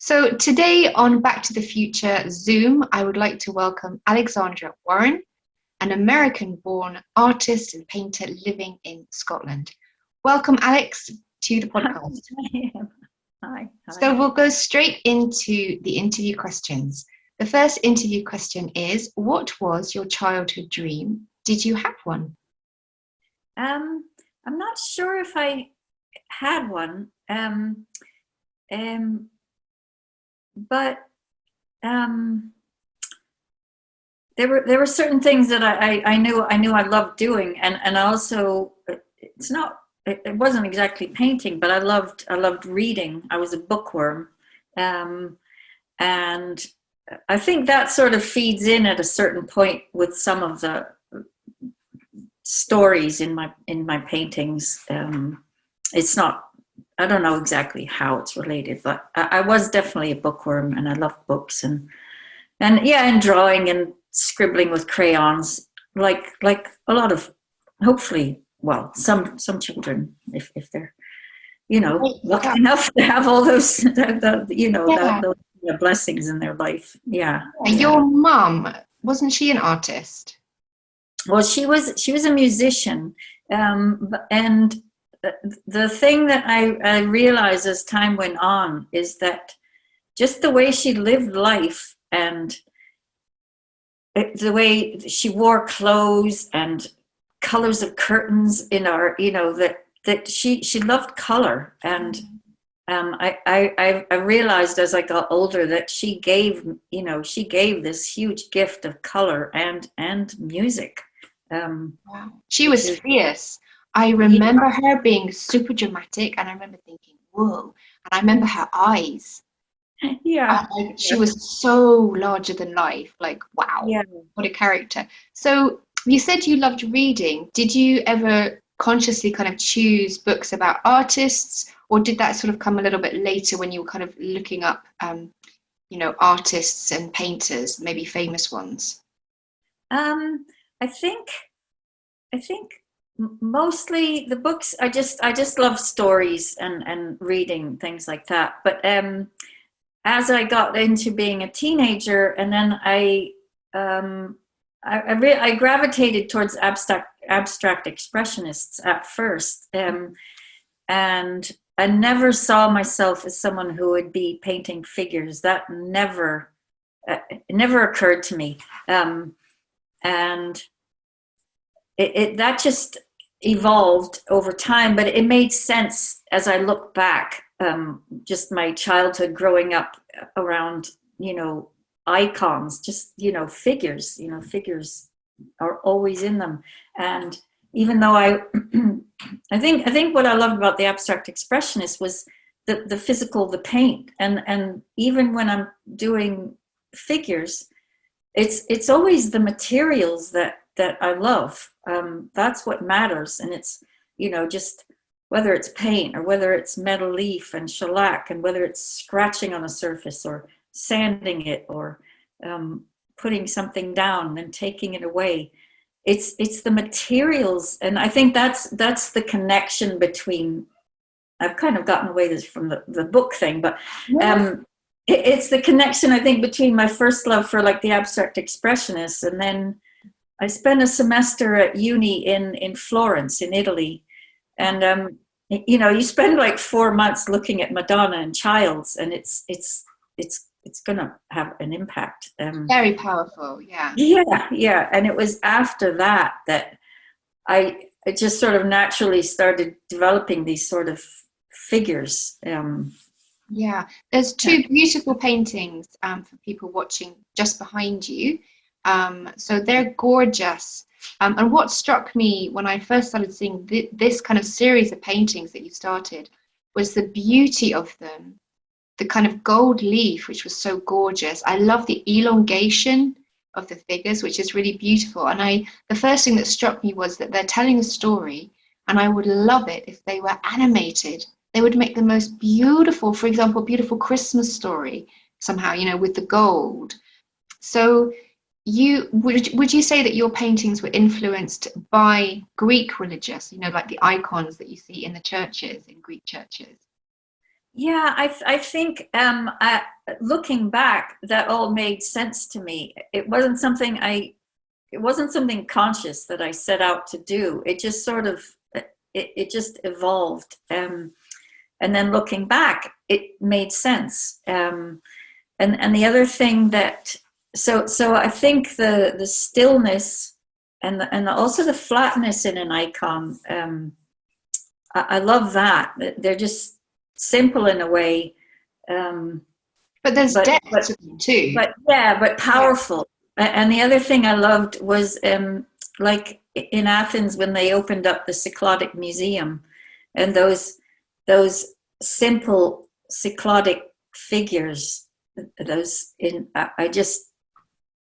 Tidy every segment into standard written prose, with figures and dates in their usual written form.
So today on Back to the Future Zoom, I would like to welcome Alexandra Warren, an American-born artist and painter living in Scotland. Welcome, Alex, to the podcast. Hi. So we'll go straight into the interview questions. The first interview question is, what was your childhood dream? Did you have one? I'm not sure if I had one, but there were certain things that I knew I loved doing, and also it wasn't exactly painting, but I loved reading. I was a bookworm, and I think that sort of feeds in at a certain point with some of the stories in my paintings. It's not, I don't know exactly how it's related, but I was definitely a bookworm, and I loved books and drawing and scribbling with crayons, like a lot of, hopefully, well, some children, if they're lucky enough to have all those those blessings in their life. Your mum, wasn't she an artist? Well, she was a musician, and the thing that I realized as time went on is that just the way she lived life and the way she wore clothes and colors of curtains in our, that she loved color. And I realized as I got older that she gave this huge gift of color and music. Wow. She was fierce. I remember her being super dramatic, and I remember thinking, whoa. And I remember her eyes. Yeah. She was so larger than life. Like, wow, what a character. So you said you loved reading. Did you ever consciously kind of choose books about artists, or did that sort of come a little bit later when you were kind of looking up, artists and painters, maybe famous ones? I think mostly the books. I just love stories and reading things like that. But as I got into being a teenager, and then I gravitated towards abstract expressionists at first, and I never saw myself as someone who would be painting figures. That never occurred to me, and that just evolved over time. But it made sense as I look back. Just my childhood growing up around, icons, just, figures, figures are always in them. And even though I think what I loved about the abstract expressionist was the physical, the paint. And even when I'm doing figures, it's always the materials that I love. That's what matters. And it's, just whether it's paint or whether it's metal leaf and shellac, and whether it's scratching on a surface or sanding it or putting something down and then taking it away. It's the materials. And I think that's the connection between, I've kind of gotten away from the book thing, but it's the connection, I think, between my first love for like the abstract expressionists, and then I spent a semester at uni in Florence in Italy. And you spend like 4 months looking at Madonna and Childs, and it's gonna have an impact. Very powerful, yeah. Yeah. And it was after that I just sort of naturally started developing these sort of figures. Yeah, there's two beautiful paintings for people watching just behind you. So they're gorgeous. And what struck me when I first started seeing this kind of series of paintings that you started was the beauty of them. The kind of gold leaf, which was so gorgeous. I love the elongation of the figures, which is really beautiful. And the first thing that struck me was that they're telling a story, and I would love it if they were animated. They would make the most beautiful, for example, beautiful Christmas story somehow, with the gold. So would you say that your paintings were influenced by Greek religious, like the icons that you see in the churches, in Greek churches? Yeah, I think looking back, that all made sense to me. It wasn't something conscious that I set out to do. It just sort of, it just evolved. And then looking back, it made sense. And the other thing that, so I think the stillness and also the flatness in an icon, I love that. They're just simple in a way, But there's but depth to them too. but yeah, but powerful. And the other thing I loved was like in Athens when they opened up the Cyclotic Museum, and those simple cyclotic figures. Those in I just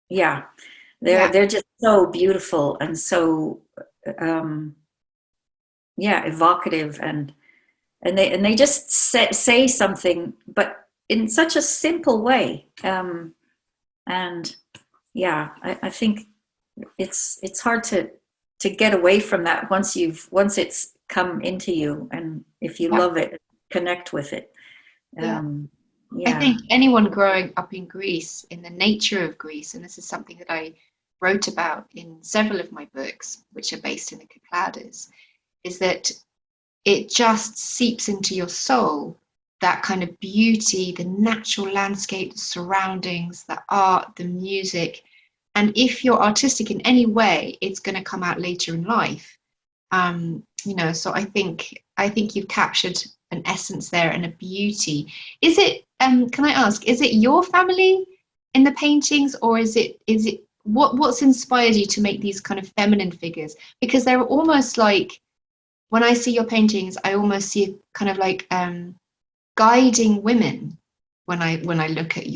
yeah, Yeah. they're just so beautiful and so um, yeah, evocative, and they just say something, but in such a simple way. And yeah, I think it's hard to get away from that once it's come into you, and if you Yeah. love it, connect with it. Yeah. I Yeah. think anyone growing up in Greece, in the nature of Greece, and this is something that I wrote about in several of my books, which are based in the Cyclades, is that it just seeps into your soul, that kind of beauty, the natural landscape, the surroundings, the art, the music. And if you're artistic in any way, it's going to come out later in life. So I think you've captured an essence there and a beauty. Is it can I ask, is it your family in the paintings, or is it what's inspired you to make these kind of feminine figures? Because they're almost like, when I see your paintings, I almost see kind of like guiding women. When I look at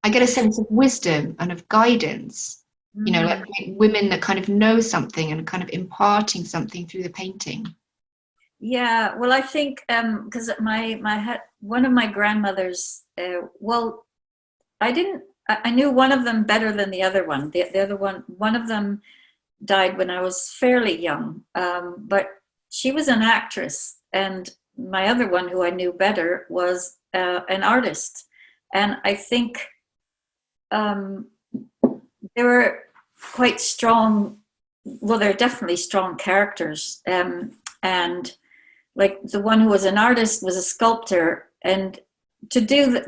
I get a sense of wisdom and of guidance. Like Mm. women that kind of know something and kind of imparting something through the painting. Yeah, well, I think because one of my grandmothers, well, I knew one of them better than the other one. The other one of them died when I was fairly young, but she was an actress, and my other one, who I knew better, was an artist. And I think um, they were quite strong. Well, they're definitely strong characters, and like the one who was an artist was a sculptor, and to do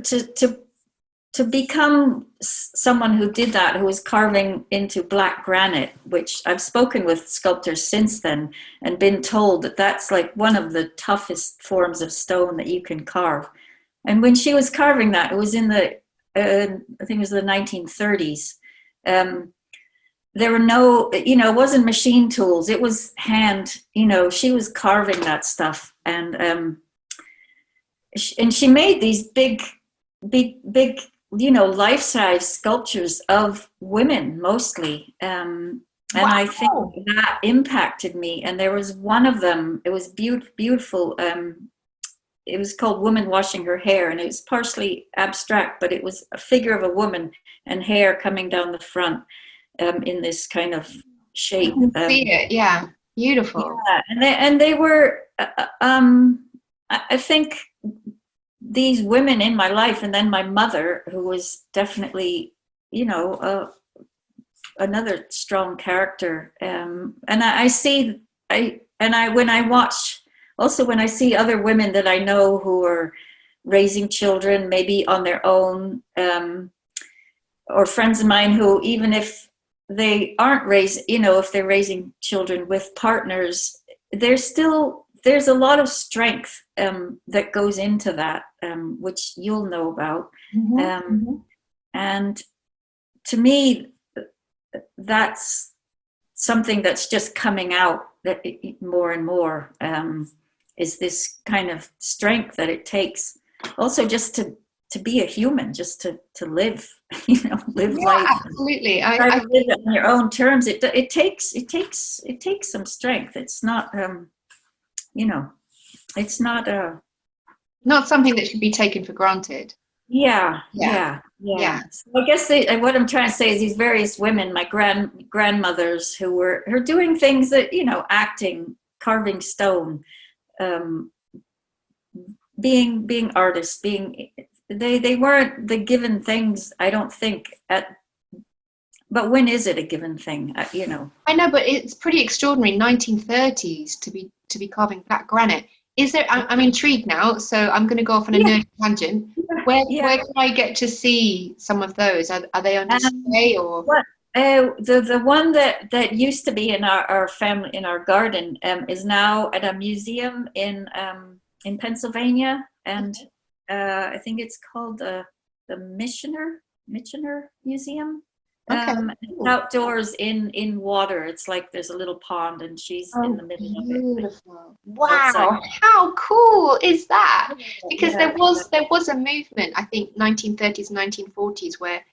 to become someone who did that, who was carving into black granite, which I've spoken with sculptors since then and been told that that's like one of the toughest forms of stone that you can carve. And when she was carving that, it was in the I think it was the 1930s. um, there were no, it wasn't machine tools, it was hand. She was carving that stuff, and she made these big life-size sculptures of women mostly. And I think Wow. that impacted me. And there was one of them, it was beautiful. It was called Woman Washing Her Hair, and it was partially abstract, but it was a figure of a woman and hair coming down the front, in this kind of I shape. can see it. Yeah. Beautiful. Yeah, and they were, I think these women in my life, and then my mother, who was definitely, another strong character. And I see, when I watch, also when I see other women that I know who are raising children, maybe on their own, or friends of mine who, even if they aren't if they're raising children with partners, there's a lot of strength that goes into that, which you'll know about. Mhm, Um, mhm. and to me, that's something that's just coming out that more and more, is this kind of strength that it takes, also just to be a human, just to live, live Yeah, life, absolutely. try to live it on your own terms. It takes some strength. It's not, it's not a. Not something that should be taken for granted. Yeah, Yeah. yeah, Yeah. yeah. So I guess what I'm trying to say is these various women, my grandmothers, who were doing things that, acting, carving stone, um, being artists, they weren't the given things, I don't think. But when is it a given thing? You know. I know, but it's pretty extraordinary. 1930s to be carving black granite. Is there? I'm intrigued now, so I'm going to go off on a Yeah, nerd tangent. Where yeah. can I get to see some of those? Are they on display or? What the one that used to be in our family, in our garden, is now at a museum in Pennsylvania, and I think it's called the Michener Museum. Okay. It's Cool. outdoors in water. It's like there's a little pond, and she's in Oh, the middle of it, like beautiful. outside. Wow, how cool is that? Because Yeah. there was a movement, I think 1930s, 1940s, where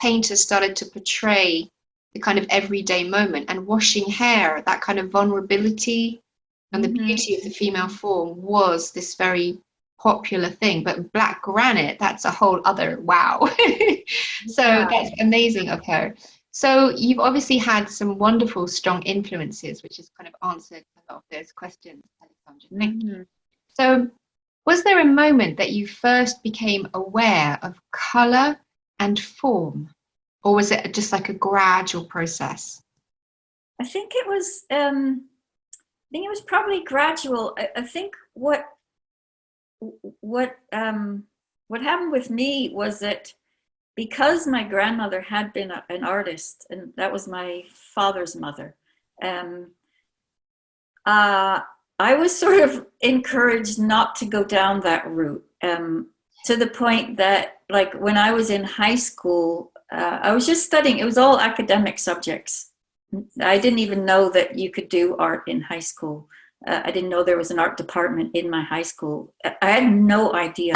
painters started to portray the kind of everyday moment, and washing hair, that kind of vulnerability and the Hmm. beauty of the female form was this very popular thing. But black granite, that's a whole other wow. So Yeah. that's amazing of her. So you've obviously had some wonderful, strong influences, which has kind of answered a lot of those questions, Alexandra. Thank you. Hmm. So was there a moment that you first became aware of color and form, or was it just like a gradual process? I think it was. I think it was probably gradual. I think what what happened with me was that because my grandmother had been an artist, and that was my father's mother, um, uh, I was sort of encouraged not to go down that route, to the point that, like, when I was in high school, I was just studying. It was all academic subjects. I didn't even know that you could do art in high school. I didn't know there was an art department in my high school. I had no idea.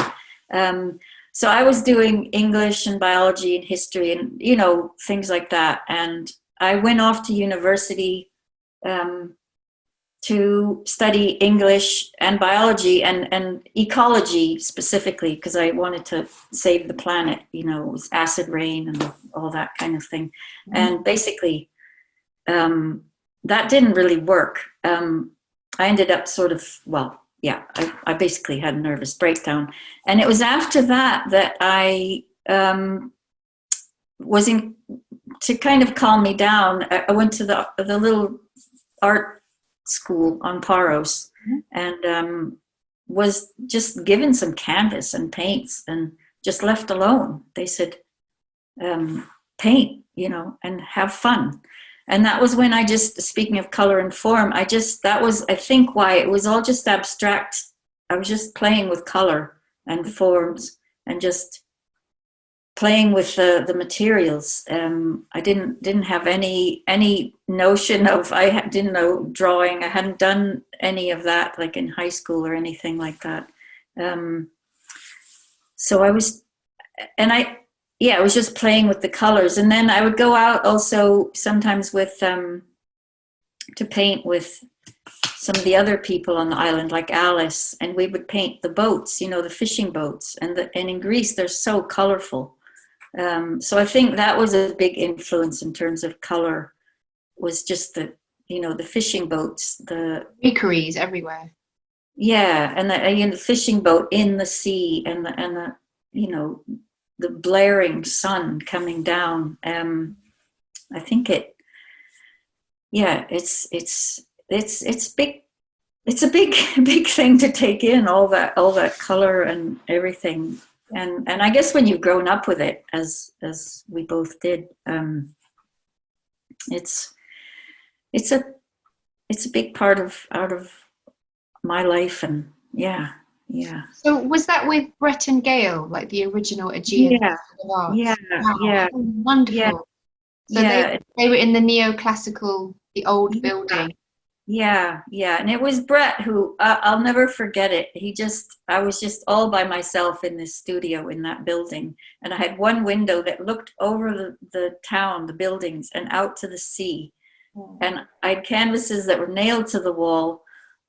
So I was doing English and biology and history and, you know, things like that. And I went off to university, um, to study English and biology and ecology specifically, because I wanted to save the planet, you know, it was acid rain and all that kind of thing. And basically, that didn't really work. I ended up sort of, well, yeah, I basically had a nervous breakdown. And it was after that that I was in, to kind of calm me down, I went to the little art school on Paros, and was just given some canvas and paints and just left alone. They said, paint, you know, and have fun. And that was when I just, speaking of color and form, that was, I think, why it was all just abstract. I was just playing with color and forms and just playing with the materials. I didn't have any notion of, didn't know drawing. I hadn't done any of that, like in high school or anything like that. So I was, and I was just playing with the colors. And then I would go out also sometimes with, to paint with some of the other people on the island, like Alice, and we would paint the boats, you know, the fishing boats. And in Greece, they're so colorful. So I think that was a big influence in terms of color, was just the fishing boats, the Bakeries everywhere. yeah, and the fishing boat in the sea, and the you know, the blaring sun coming down. I think it's big. It's a big big thing to take in, all that color and everything. And I guess when you've grown up with it, as we both did, it's a big part of out of my life. And yeah. So was that with Brett and Gale, like the original Aegean Yeah, Festival of yeah, Arts? Wow, yeah, how yeah, wonderful. So yeah, they were in the neoclassical, the old yeah, building. yeah. And it was Brett who, I'll never forget it. I was just all by myself in this studio in that building. And I had one window that looked over the town, the buildings, and out to the sea. And I had canvases that were nailed to the wall.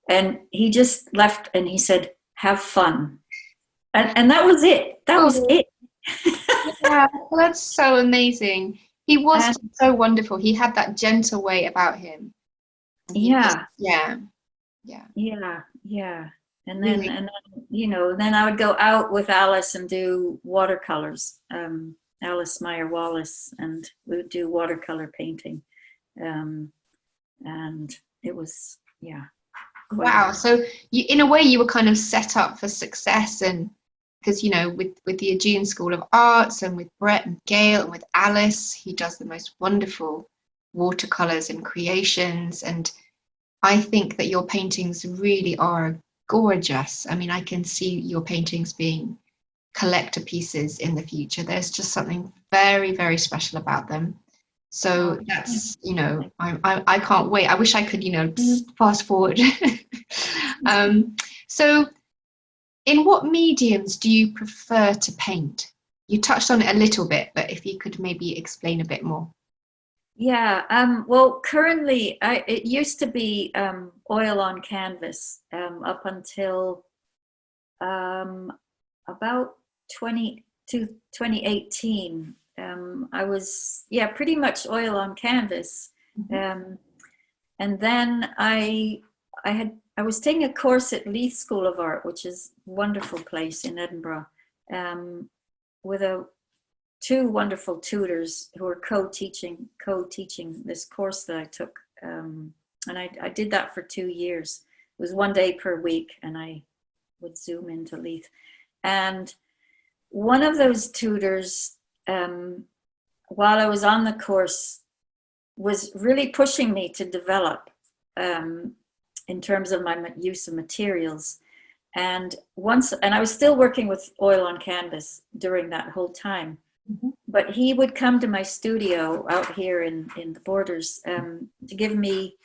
And he just left and he said, have fun. And that was it. That was Oh, it. yeah, well, that's so amazing. He was And so wonderful. He had that gentle way about him. And he just, yeah, yeah, yeah. yeah. And then, Really? then I would go out with Alice and do watercolors. Alice Meyer Wallace, and we would do watercolor painting. And it was, yeah, quite. Wow. So you, in a way, you were kind of set up for success, and because with the Aegean School of Arts and with Brett and Gail and with Alice, he does the most wonderful watercolors and creations. And I think that your paintings really are gorgeous. I mean, I can see your paintings being collector pieces in the future. There's just something very, very special about them. So that's, I can't wait. I wish I could, fast forward. um, so in what mediums do you prefer to paint? You touched on it a little bit, but if you could maybe explain a bit more. Yeah, well, currently, it used to be oil on canvas up until about 2018. I was, pretty much oil on canvas. And then I was taking a course at Leith School of Art, which is a wonderful place in Edinburgh, with two wonderful tutors who were co-teaching this course that I took. And I did that for 2 years. It was 1 day per week, and I would Zoom into Leith. And one of those tutors, while I was on the course, was really pushing me to develop in terms of my use of materials. And I was still working with oil on canvas during that whole time. But he would come to my studio out here in the Borders to give me,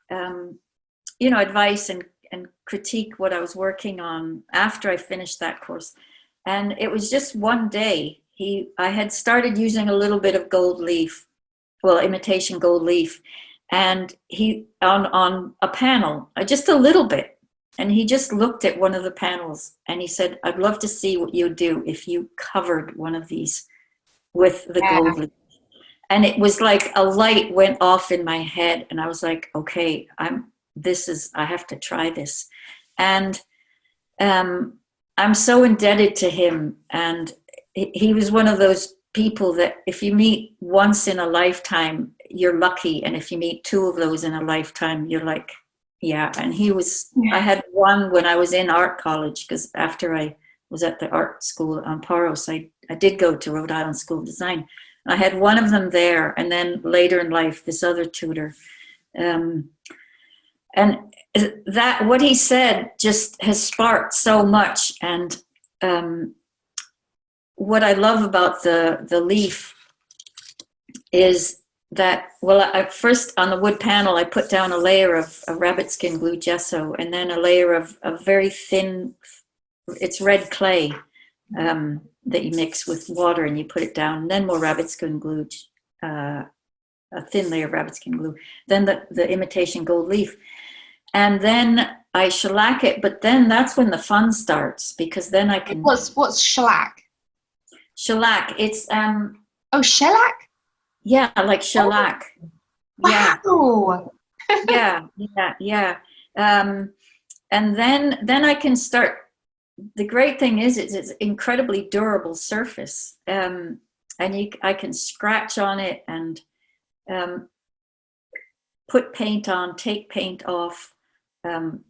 advice and critique what I was working on after I finished that course. And it was just one day, I had started using a little bit of gold leaf, imitation gold leaf, and he on a panel, just a little bit. And he just looked at one of the panels and he said, "I'd love to see what you'd do if you covered one of these with the gold leaf." And it was like a light went off in my head, and I was like, okay, I have to try this. And I'm so indebted to him. And he was one of those people that if you meet once in a lifetime, you're lucky. And if you meet two of those in a lifetime, you're like, yeah. And I had one when I was in art college, because after I was at the art school on Paros, I did go to Rhode Island School of Design. I had one of them there, and then later in life, this other tutor. And that what he said just has sparked so much. And what I love about the leaf is that, first on the wood panel, I put down a layer of rabbit skin glue gesso, and then a layer of very thin, it's red clay that you mix with water, and you put it down, and then more rabbit skin glue, a thin layer of rabbit skin glue, then the imitation gold leaf. And then I shellac it, but then that's when the fun starts, because then I can... What's shellac? Shellac, it's... Oh, shellac? Yeah, like shellac. Wow! Yeah. And then I can start... The great thing is it's incredibly durable surface. And I can scratch on it and put paint on, take paint off,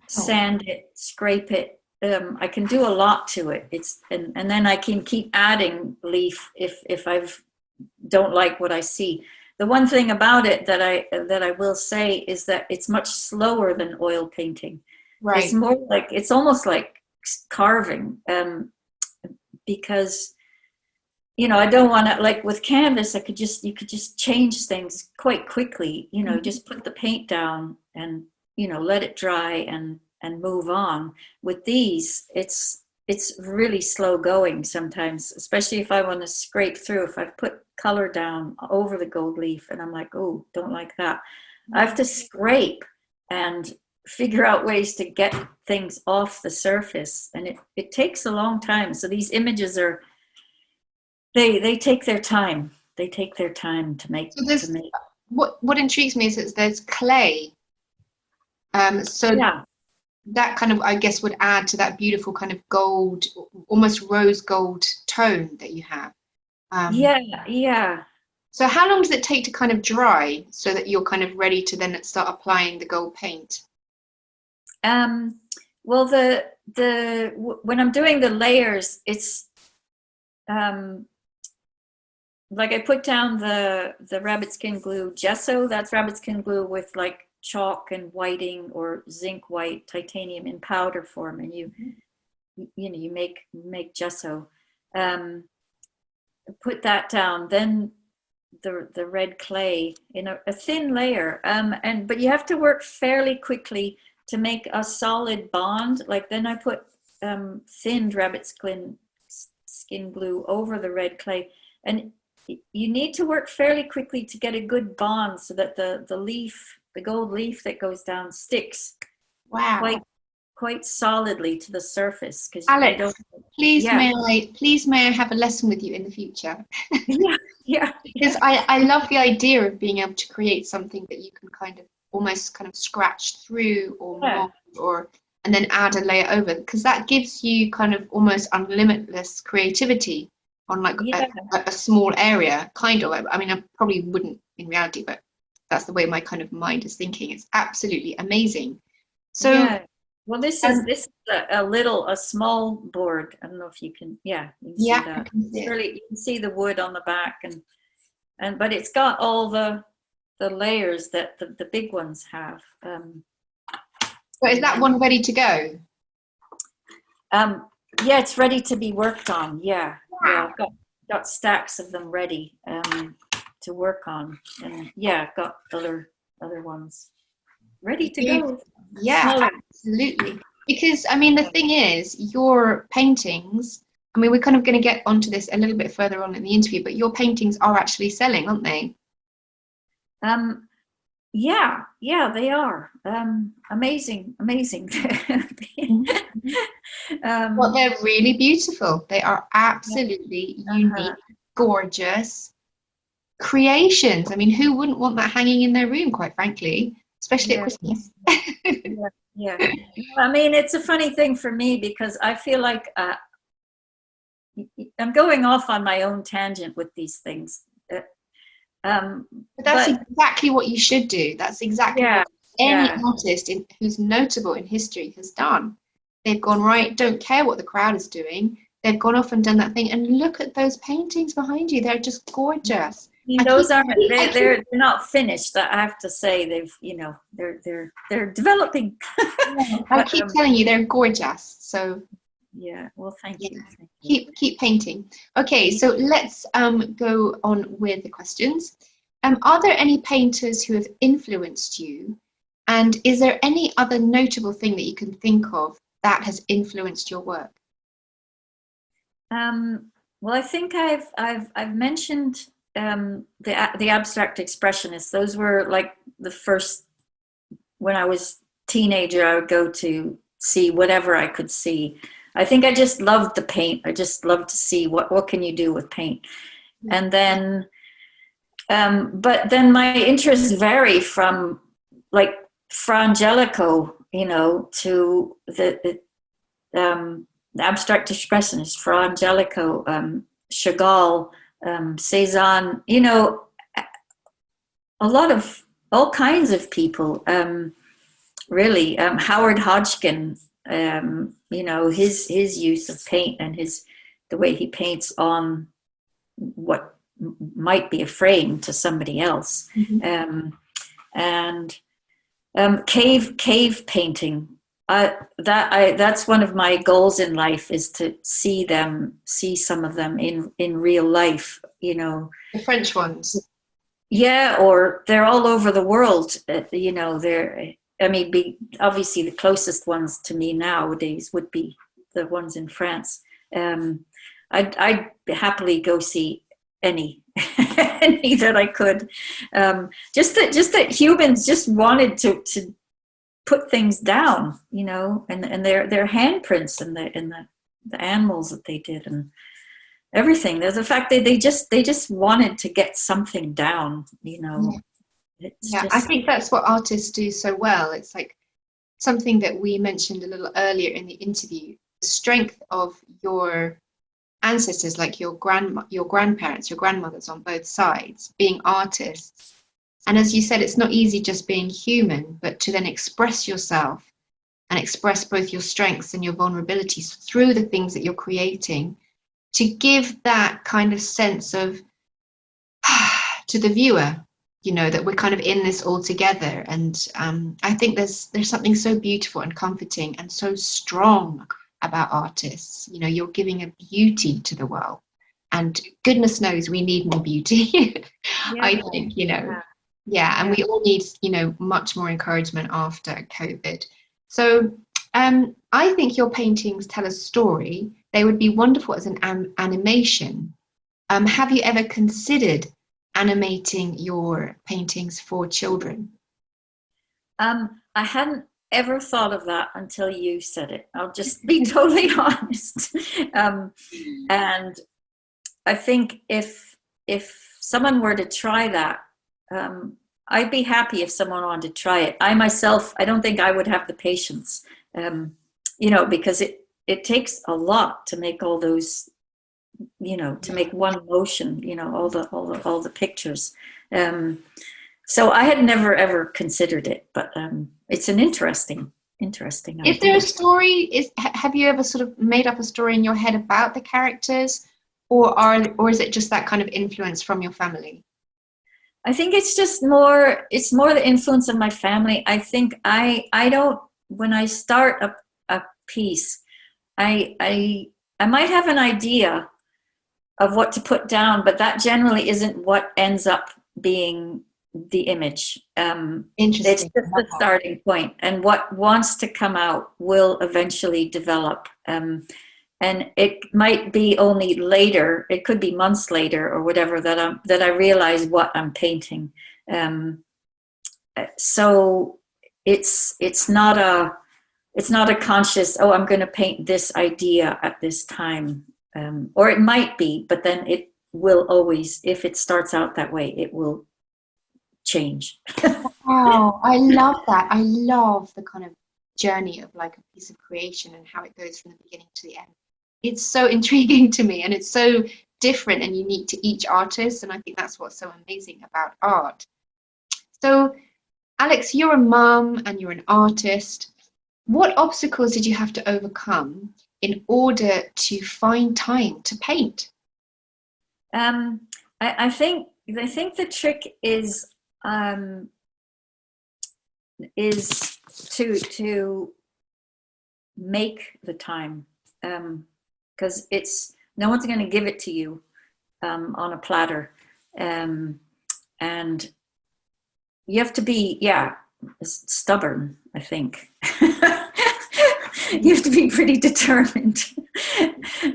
sand it, scrape it. I can do a lot to it. And then I can keep adding leaf if I don't like what I see. The one thing about it that I will say is that it's much slower than oil painting. Right. It's more like, it's almost like carving, because I don't want to, like with canvas, you could just change things quite quickly, just put the paint down and let it dry and move on. With these, it's really slow going sometimes, especially if I want to scrape through. If I put color down over the gold leaf and I'm like, oh, don't like that, I have to scrape and figure out ways to get things off the surface, and it takes a long time. So these images are, they take their time. They take their time to make. So what intrigues me is that there's clay. So yeah, that kind of, I guess, would add to that beautiful kind of gold, almost rose gold tone that you have. Yeah, yeah. So how long does it take to kind of dry so that you're kind of ready to then start applying the gold paint? Well, when I'm doing the layers, it's like I put down the rabbit skin glue gesso. That's rabbit skin glue with like chalk and whiting or zinc white titanium in powder form, and you make gesso. Put that down, then the red clay in a thin layer, but you have to work fairly quickly to make a solid bond. Like then I put thinned rabbit skin glue over the red clay, and you need to work fairly quickly to get a good bond so that the leaf, the gold leaf that goes down, sticks Wow. quite solidly to the surface. Because Alex, you don't. please Yeah. may I have a lesson with you in the future? Yeah. Because I love the idea of being able to create something that you can kind of almost kind of scratch through or mold or and then add a layer over, because that gives you kind of almost unlimitless creativity on like a small area, kind of. I mean, I probably wouldn't in reality, but that's the way my kind of mind is thinking. It's absolutely amazing. So Yeah. Well, this is a small board. I don't know if you can. Yeah, you can see that. I can see it. Really, you can see the wood on the back, but it's got all the layers that the big ones have. So is that one ready to go? Yeah, it's ready to be worked on. Yeah, Wow. yeah. I've got stacks of them ready to work on, and yeah, got other ones ready to go. Yeah, Smaller. absolutely. Because I mean, the thing is, your paintings, I mean, we're kind of going to get onto this a little bit further on in the interview, but your paintings are actually selling, aren't they? Yeah, they are. Amazing. Well, they're really beautiful. They are absolutely unique, gorgeous creations. I mean, who wouldn't want that hanging in their room, quite frankly, especially at Christmas? Yeah. I mean, it's a funny thing for me because I feel like I'm going off on my own tangent with these things. But that's exactly what you should do. That's exactly what any artist who's notable in history has done. They've gone, right, don't care what the crowd is doing. They've gone off and done that thing. And look at those paintings behind you. They're just gorgeous. Those they're not finished. I have to say they're developing. I keep telling you, they're gorgeous. So yeah, well, thank you. Keep painting. Okay, so let's go on with the questions. Are there any painters who have influenced you? And is there any other notable thing that you can think of that has influenced your work? Well, I think I've mentioned the abstract expressionists. Those were like the first, when I was teenager, I would go to see whatever I could see. I think I just loved the paint. I just loved to see what can you do with paint. And then, but then my interests vary from like Fra Angelico, to the abstract expressionists, Fra Angelico, Chagall, Cézanne, a lot of all kinds of people, really. Howard Hodgkin, his use of paint and the way he paints on what might be a frame to somebody else. And cave painting. That's one of my goals in life, is to see some of them in real life. The French ones. Yeah, or they're all over the world. Obviously the closest ones to me nowadays would be the ones in France. I'd happily go see any that I could. Just that humans just wanted to put things down, and their handprints and the animals that they did and everything. There's the fact that they just wanted to get something down, I think that's what artists do so well. It's like something that we mentioned a little earlier in the interview, the strength of your ancestors, like your grandparents, your grandmothers on both sides, being artists. And as you said, it's not easy just being human, but to then express yourself and express both your strengths and your vulnerabilities through the things that you're creating, to give that kind of sense of to the viewer, you know, that we're kind of in this all together. And I think there's something so beautiful and comforting and so strong about artists. You know, you're giving a beauty to the world, and goodness knows we need more beauty. Yeah. I think, you know, and we all need, you know, much more encouragement after COVID. So I think your paintings tell a story. They would be wonderful as an animation. Have you ever considered animating your paintings for children? I hadn't ever thought of that until you said it. I'll just be totally honest. And I think if someone were to try that, I'd be happy if someone wanted to try it. I myself, I don't think I would have the patience, you know, because it takes a lot to make all those, you know, to make one motion, you know, all the pictures. So I had never ever considered it, but it's an interesting idea. Is there a story? Have you ever sort of made up a story in your head about the characters, or is it just that kind of influence from your family? I think it's just more. It's more the influence of my family. I think I don't. When I start a piece, I might have an idea of what to put down, but that generally isn't what ends up being the image. Interesting. It's just the starting point, and what wants to come out will eventually develop. And it might be only later, it could be months later or whatever, that I realize what I'm painting. So it's not a conscious, oh, I'm going to paint this idea at this time. Or it might be, but then it will always, if it starts out that way, it will change. Wow, I love that. I love the kind of journey of like a piece of creation and how it goes from the beginning to the end. It's so intriguing to me, and it's so different and unique to each artist, and I think that's what's so amazing about art. So, Alex, you're a mum and you're an artist. What obstacles did you have to overcome in order to find time to paint? I think the trick is to make the time, because it's no one's going to give it to you on a platter, and you have to be stubborn, I think. You have to be pretty determined.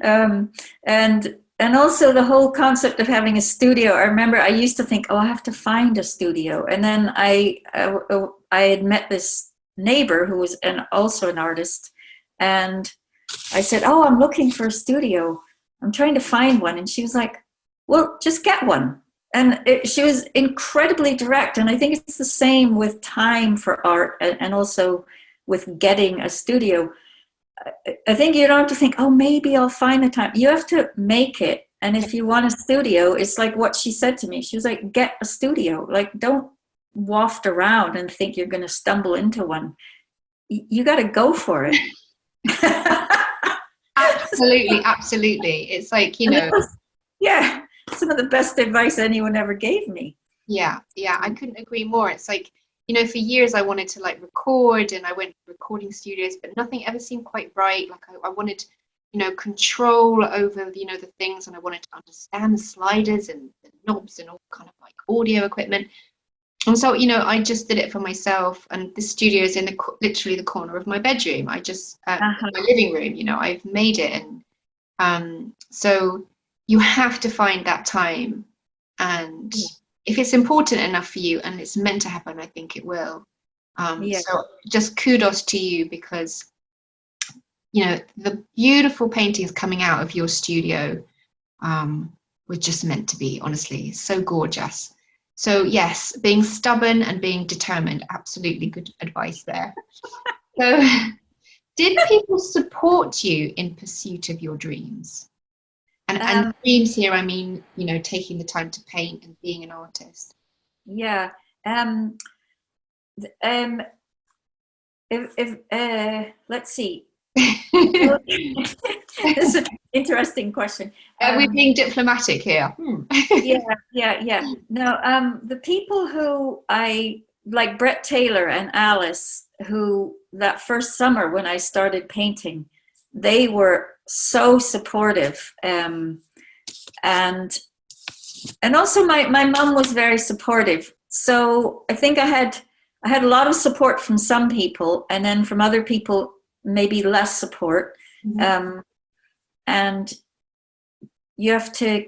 And also the whole concept of having a studio. I remember I used to think, oh, I have to find a studio. And then I had met this neighbor who was also an artist. And I said, oh, I'm looking for a studio. I'm trying to find one. And she was like, well, just get one. And she was incredibly direct. And I think it's the same with time for art, and also with getting a studio. I think you don't have to think, oh, maybe I'll find the time. You have to make it. And if you want a studio, it's like what she said to me. She was like, get a studio. Like, don't waft around and think you're going to stumble into one. You got to go for it. Absolutely, absolutely. It's like, you know. Yeah, some of the best advice anyone ever gave me. Yeah, I couldn't agree more. It's like, you know, for years I wanted to like record, and I went to recording studios, but nothing ever seemed quite right. Like I wanted, you know, control over, you know, the things, and I wanted to understand the sliders and the knobs and all kind of like audio equipment. And so, you know, I just did it for myself. And this studio is in literally the corner of my bedroom. I just, my living room, you know, I've made it. And so you have to find that time. And if it's important enough for you and it's meant to happen, I think it will. So just kudos to you, because, you know, the beautiful paintings coming out of your studio were just meant to be, honestly. So gorgeous. So yes, being stubborn and being determined, absolutely good advice there. So, did people support you in pursuit of your dreams? And dreams here, I mean, taking the time to paint and being an artist. Yeah. Um, um, if let's see. This is an interesting question. Are we being diplomatic here? Yeah. No, the people who I like, Brett Taylor and Alice, who that first summer when I started painting, they were so supportive. And also my mom was very supportive. So I think I had a lot of support from some people, and then from other people maybe less support. Mm-hmm. And you have to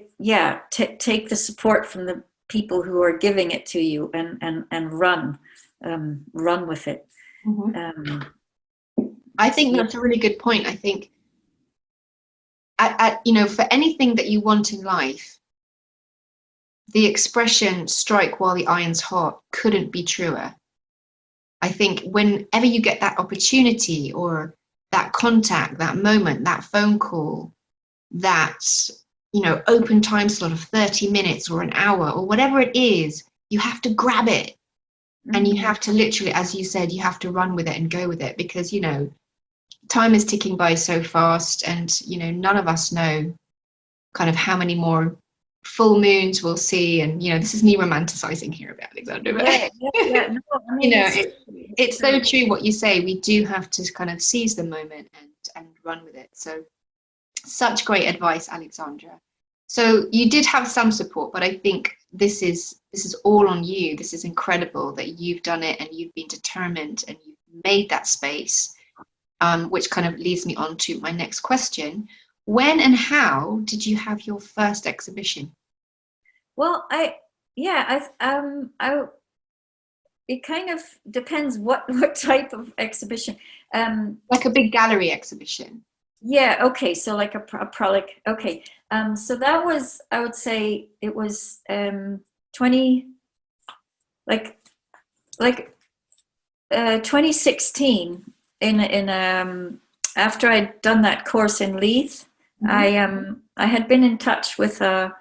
take the support from the people who are giving it to you, and run with it. Mm-hmm. I think that's a really good point. I think for anything that you want in life, the expression "strike while the iron's hot" couldn't be truer. I think whenever you get that opportunity or that contact, that moment, that phone call, that open time slot of 30 minutes or an hour or whatever it is, you have to grab it. And you have to literally, as you said, you have to run with it and go with it, because time is ticking by so fast, and none of us know kind of how many more full moons we'll see. And this is me romanticizing here about Alexandra, but No, I mean, it's so true what you say. We do have to kind of seize the moment and run with it. So such great advice, Alexandra. So you did have some support, but I think this is all on you. This is incredible that you've done it and you've been determined and you've made that space, which kind of leads me on to my next question. When and how did you have your first exhibition? Well, it kind of depends what type of exhibition. Like a big gallery exhibition. Yeah, okay, so like a prolic. Okay, so that was, I would say it was 20, like 2016, in after I'd done that course in Leith. Mm-hmm. I had been in touch with a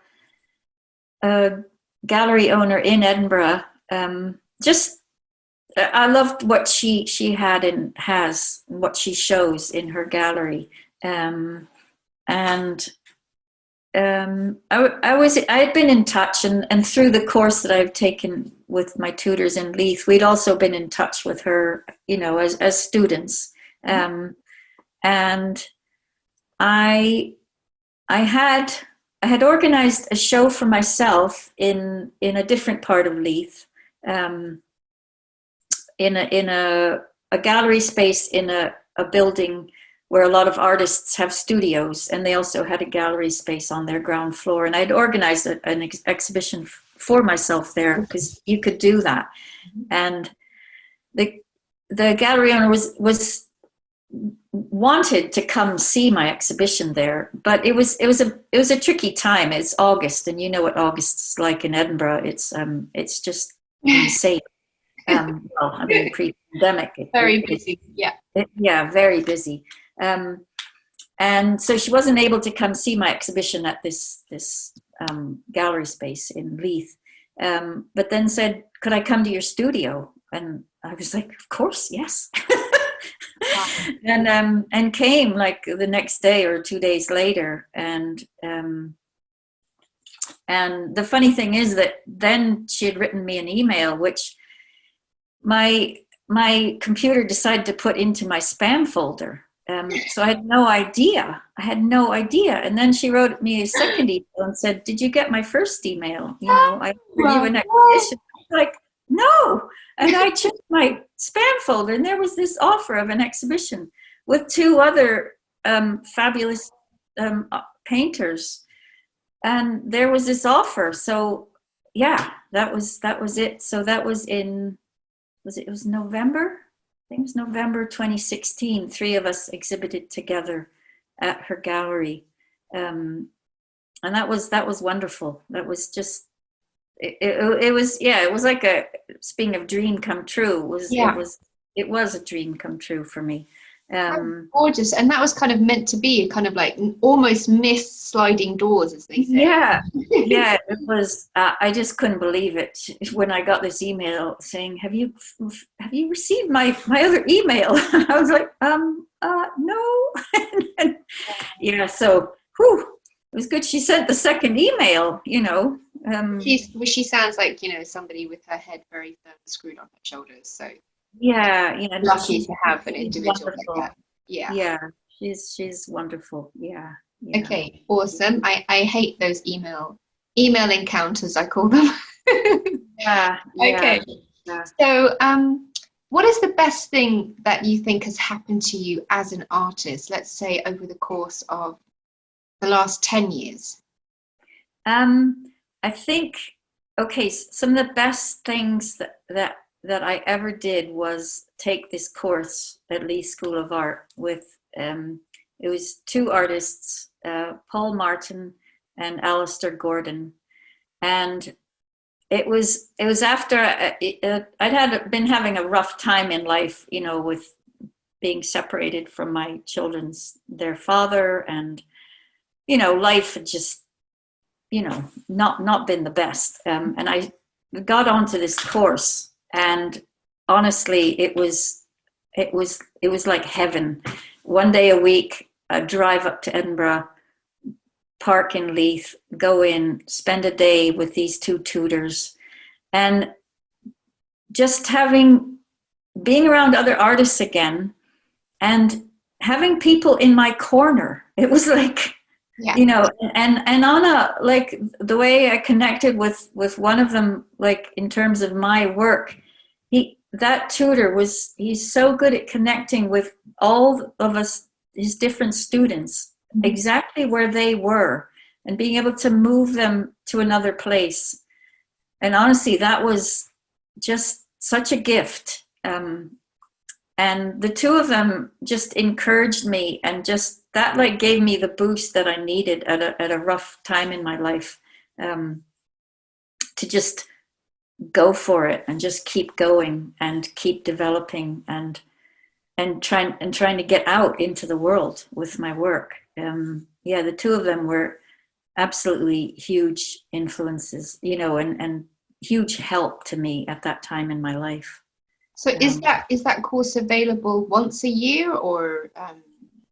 gallery owner in Edinburgh. Just I loved what she had and has, what she shows in her gallery. And I had been in touch, and through the course that I've taken with my tutors in Leith, we'd also been in touch with her, as students. And I had organized a show for myself in a different part of Leith, in a gallery space in a building where a lot of artists have studios, and they also had a gallery space on their ground floor. And I'd organized an exhibition for myself there, because you could do that. And the gallery owner was wanted to come see my exhibition there, but it was a tricky time. It's August, and you know what August's like in Edinburgh. It's just insane. Well, I mean, pre-pandemic. Very busy, yeah. Yeah, very busy. And so she wasn't able to come see my exhibition at this gallery space in Leith. But then said, "Could I come to your studio?" And I was like, "Of course, yes." And came like the next day or 2 days later. And the funny thing is that then she had written me an email, which my computer decided to put into my spam folder. So I had no idea. And then she wrote me a second email and said, "Did you get my first email? I offered you an exhibition." I was like, "No." And I checked my spam folder, and there was this offer of an exhibition with two other fabulous painters. And there was this offer. So yeah, that was it. So that was it was November? I think it was November 2016. Three of us exhibited together at her gallery. And that was wonderful. That was just, it was like speaking of dream come true. It was it was a dream come true for me. Gorgeous. And that was kind of meant to be a kind of like almost missed sliding doors, as they say. Yeah, yeah, it was. I just couldn't believe it when I got this email saying, have you received my other email?" I was like, no. Yeah, so whew, it was good. She sent the second email. She sounds like, somebody with her head very firmly screwed on her shoulders. So Yeah, no, lucky to have an individual wonderful. like that. Yeah. Yeah, she's wonderful. Yeah, yeah. Okay, awesome. I hate those email encounters, I call them. Yeah, Okay. yeah. So, what is the best thing that you think has happened to you as an artist, let's say over the course of the last 10 years? I think, okay, some of the best things that I ever did was take this course at Lee School of Art with, it was two artists, Paul Martin and Alistair Gordon. And it was after I'd been having a rough time in life, with being separated from my their father, and, life had just, not been the best. And I got onto this course, and honestly, it was like heaven. One day a week, I'd drive up to Edinburgh, park in Leith, go in, spend a day with these two tutors, and just being around other artists again, and having people in my corner. It was like, and Anna, like the way I connected with one of them, like in terms of my work, that tutor he's so good at connecting with all of us, his different students, exactly where they were, and being able to move them to another place. And honestly, that was just such a gift. And the two of them just encouraged me, and just that like gave me the boost that I needed at a rough time in my life, to just go for it and just keep going and keep developing and trying to get out into the world with my work. Yeah, the two of them were absolutely huge influences, and huge help to me at that time in my life. So is that course available once a year, or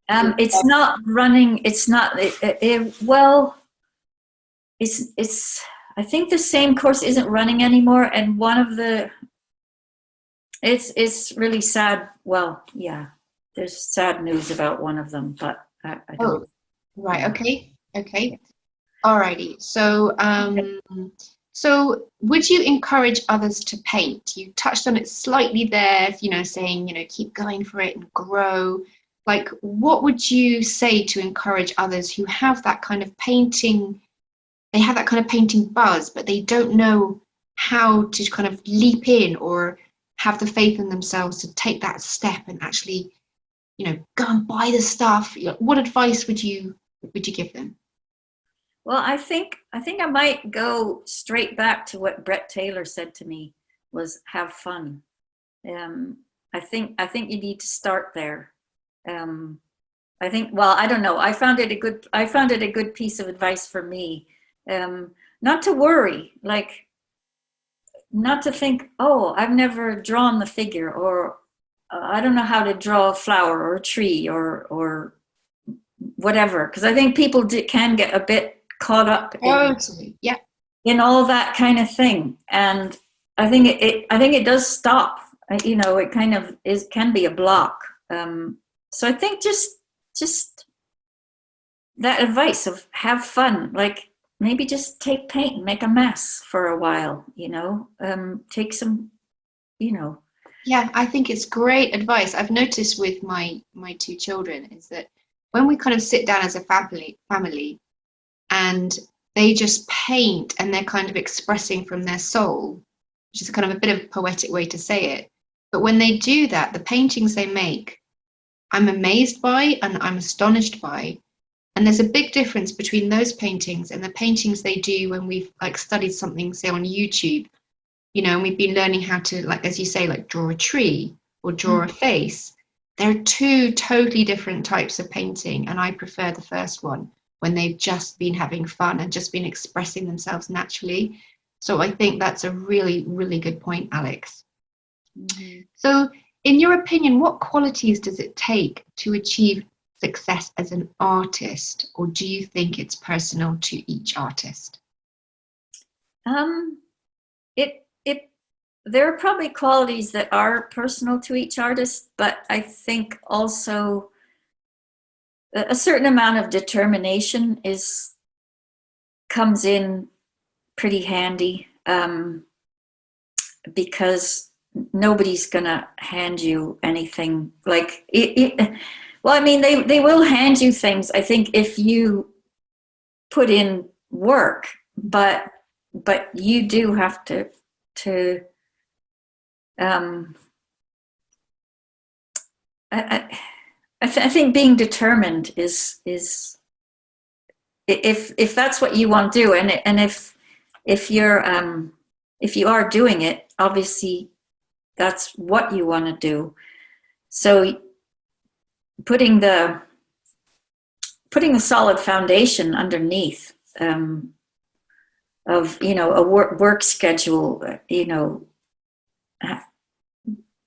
it's not running, it's not well, it's I think the same course isn't running anymore, and one of the it's really sad. Well, yeah, there's sad news about one of them, but I don't. Oh, right. Okay. Alrighty. So would you encourage others to paint? You touched on it slightly there, saying, keep going for it and grow. Like, what would you say to encourage others who have that kind of painting, they have that kind of painting buzz, but they don't know how to kind of leap in or have the faith in themselves to take that step and actually, go and buy the stuff? What advice would you give them? Well, I think I might go straight back to what Brett Taylor said to me, was have fun. I think you need to start there. I think, well, I don't know. I found it a good piece of advice for me. Not to worry, like not to think, oh, I've never drawn the figure, or I don't know how to draw a flower or a tree or whatever. Because I think people can get a bit caught up in all that kind of thing, and I think it does stop. It kind of can be a block. So I think just that advice of have fun, like maybe just take paint and make a mess for a while. Take some. Yeah, I think it's great advice. I've noticed with my two children is that when we kind of sit down as a family and they just paint, and they're kind of expressing from their soul, which is kind of a bit of a poetic way to say it. But when they do that, the paintings they make, I'm amazed by and I'm astonished by. And there's a big difference between those paintings and the paintings they do when we've like studied something, say on YouTube, and we've been learning how to, like, as you say, like draw a tree or draw a face, they're two totally different types of painting. And I prefer the first one, when they've just been having fun and just been expressing themselves naturally. So I think that's a really, really good point, Alex. Mm-hmm. So in your opinion, what qualities does it take to achieve success as an artist, or do you think it's personal to each artist? There are probably qualities that are personal to each artist, but I think also a certain amount of determination comes in pretty handy, because nobody's gonna hand you anything like it. Well, I mean, they will hand you things, I think, if you put in work, but you do have to I think being determined is if that's what you want to do, and if you are doing it, obviously that's what you want to do. So putting the solid foundation underneath, of a work schedule,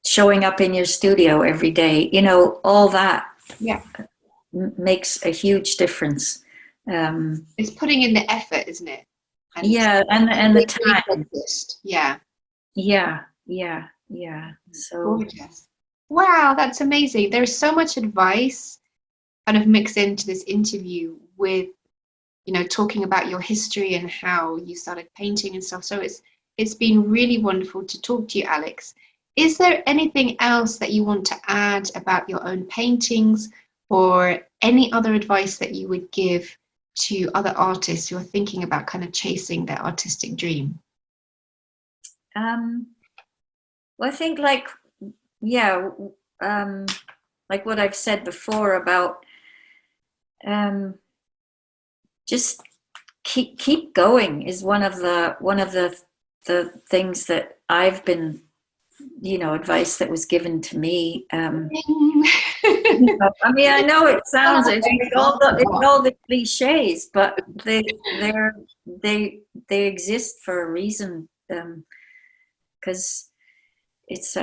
showing up in your studio every day, all that, yeah, makes a huge difference. It's putting in the effort, isn't it? And the time. Yeah. So gorgeous. Wow, that's amazing. There's so much advice kind of mixed into this interview with, talking about your history and how you started painting and stuff. So it's been really wonderful to talk to you, Alex. Is there anything else that you want to add about your own paintings, or any other advice that you would give to other artists who are thinking about kind of chasing their artistic dream? Well, I think like what I've said before about just keep going is one of the things that I've been, advice that was given to me. I mean, I know it sounds it's all the cliches, but they exist for a reason, because it's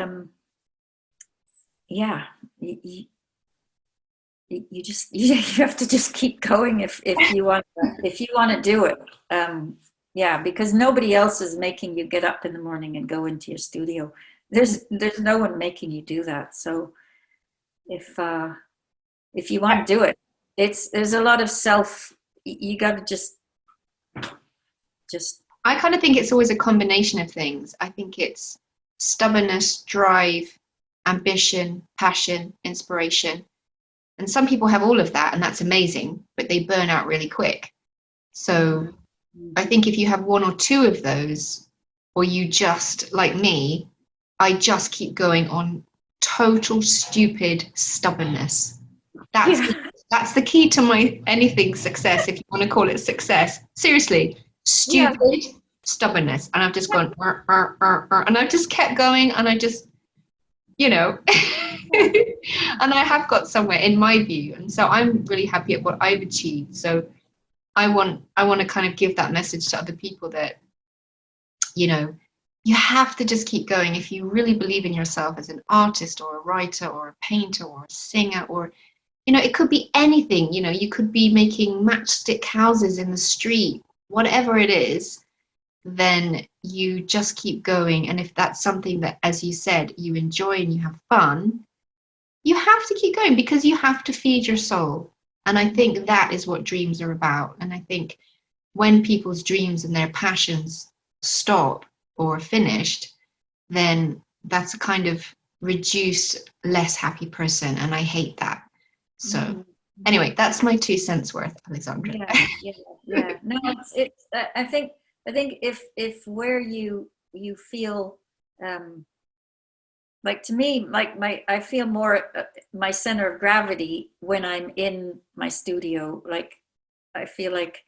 you have to just keep going if you want to do it. Because nobody else is making you get up in the morning and go into your studio. There's no one making you do that. So if you want to do it, there's a lot of you got to just I kind of think it's always a combination of things. I think it's stubbornness, drive, ambition, passion, inspiration. And some people have all of that, and that's amazing, but they burn out really quick. So I think if you have one or two of those, or you just, like me, I just keep going on total stupid stubbornness. That's the key to my anything success, if you want to call it success. Seriously, stupid stubbornness. And I've just gone, and I've just kept going, and I just, and I have got somewhere in my view. And so I'm really happy at what I've achieved. So I want to kind of give that message to other people that, you have to just keep going. If you really believe in yourself as an artist or a writer or a painter or a singer, or, it could be anything, you could be making matchstick houses in the street, whatever it is, then you just keep going. And if that's something that, as you said, you enjoy and you have fun, you have to keep going, because you have to feed your soul. And I think that is what dreams are about. And I think when people's dreams and their passions stop or are finished, then that's a kind of reduced, less happy person. And I hate that. So anyway, that's my 2 cents worth, Alexandra. Yeah. No, it's I think if where you feel, like, to me, like I feel more my center of gravity when I'm in my studio. Like, I feel like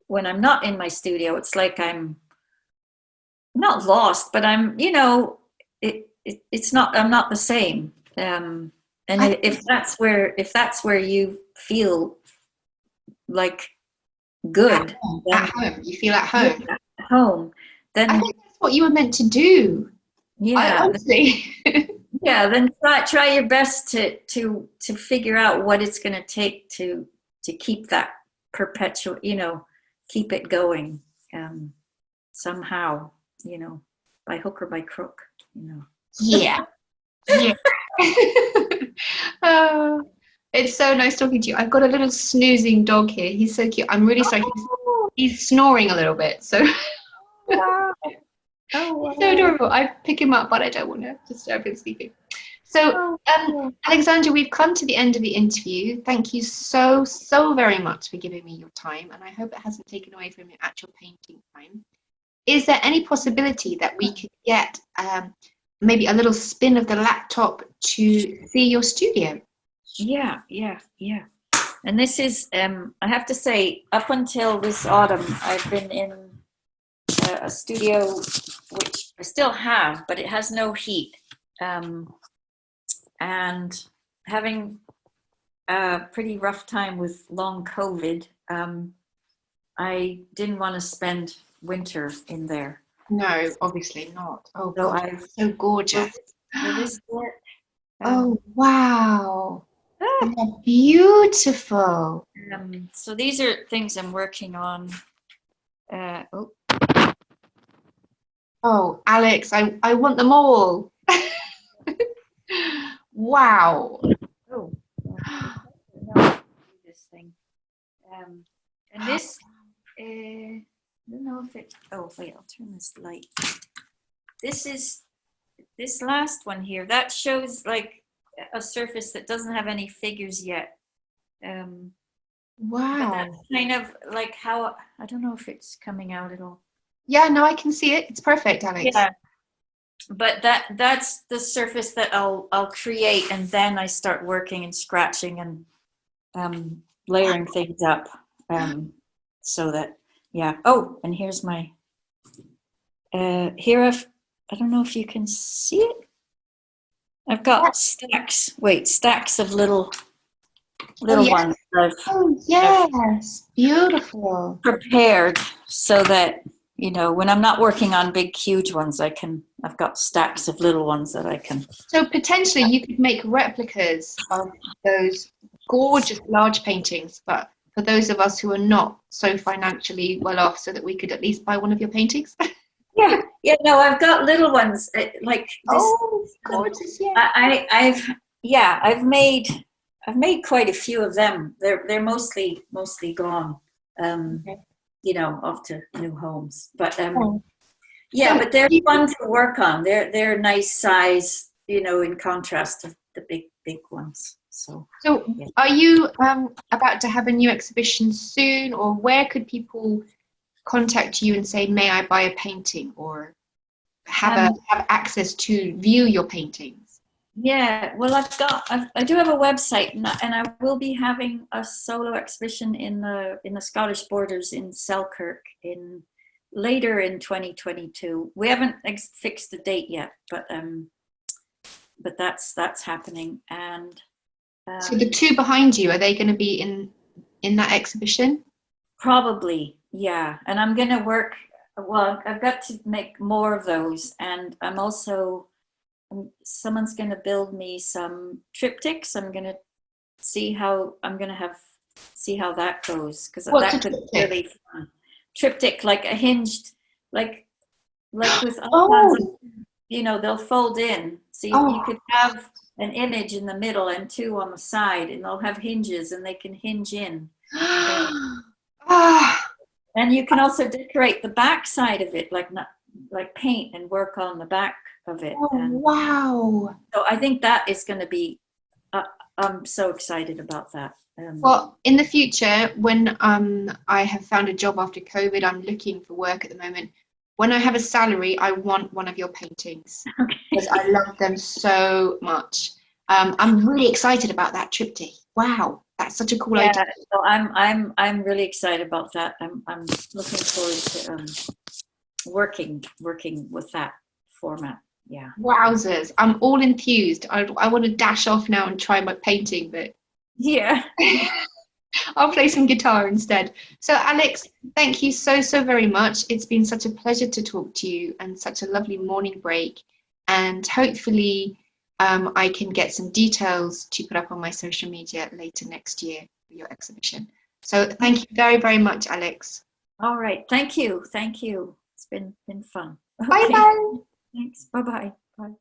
when I'm not in my studio, it's like I'm not lost, but I'm, it's not, I'm not the same. And if that's where you feel like good, at then home, you feel at home. at home, I then think that's what you were meant to do. I yeah, honestly. yeah, then try your best to figure out what it's going to take to keep that perpetual, keep it going, somehow, by hook or by crook. Yeah. Yeah. Oh, it's so nice talking to you. I've got a little snoozing dog here. He's so cute. I'm really sorry. He's snoring a little bit, so Wow. Oh, he's so wow. adorable. I pick him up, but I don't want to disturb him sleeping. So, Oh, wow. Alexandra, we've come to the end of the interview. Thank you so, so very much for giving me your time, and I hope it hasn't taken away from your actual painting time. Is there any possibility that we could get maybe a little spin of the laptop to see your studio? Yeah, yeah, yeah. And this is, I have to say, up until this autumn, I've been in a studio, which I still have, but it has no heat. And having a pretty rough time with long COVID, I didn't want to spend winter in there. No, obviously not. Oh, So God, I've, so gorgeous. for this work, Oh, wow. They're beautiful. so these are things I'm working on. Oh, Oh, Alex, I want them all. Wow. oh, no, this thing. And this, I don't know if it, oh, wait, I'll turn this light. This is, this last one here, that shows like a surface that doesn't have any figures yet. But Wow. that's kind of like how, I don't know if it's coming out at all. Yeah, no, I can see it. It's perfect, Alex. Yeah, but that's the surface that I'll create, and then I start working and scratching and layering things up, so that, yeah. Oh, and here's my here I don't know if you can see it. I've got stacks of little Oh, yes. ones that Oh, yes. Beautiful. I've prepared so that, when I'm not working on big huge ones, I've got stacks of little ones that I can. So potentially you could make replicas of those gorgeous large paintings, but for those of us who are not so financially well off, so that we could at least buy one of your paintings. Yeah, no, I've got little ones like this. Oh, gorgeous! Yeah. I've made quite a few of them. They're mostly gone, Okay. off to new homes. But Oh. yeah, So but they're fun to work on. They're nice size, in contrast to the big ones. So yeah. are you about to have a new exhibition soon, or where could people contact you and say, "May I buy a painting?" or have access to view your paintings? Yeah, well, I do have a website, and I will be having a solo exhibition in the Scottish Borders in Selkirk later in 2022. We haven't fixed the date yet, but that's happening. And So the two behind you, are they going to be in that exhibition? probably, yeah. And I'm going to work. Well, I've got to make more of those, and someone's going to build me some triptychs. I'm going to see how that goes, because that could be really fun. Triptych, like a hinged, like with icons, they'll fold in. So you could have an image in the middle and two on the side, and they'll have hinges, and they can hinge in. And you can also decorate the back side of it, like paint and work on the back of it. Oh, wow. So I think that is going to be, I'm so excited about that. Well, in the future, when I have found a job after COVID, I'm looking for work at the moment. When I have a salary, I want one of your paintings, because I love them so much. I'm really excited about that triptych. Wow, that's such a cool idea. So I'm really excited about that. I'm looking forward to working with that format. Yeah. Wowzers. I'm all enthused. I want to dash off now and try my painting, but Yeah. I'll play some guitar instead. So, Alex, thank you so, so very much. It's been such a pleasure to talk to you and such a lovely morning break. And hopefully, I can get some details to put up on my social media later next year for your exhibition. So, thank you very, very much, Alex. All right. Thank you. Thank you. It's been fun. Bye Okay. bye. Thanks. Bye-bye. Bye.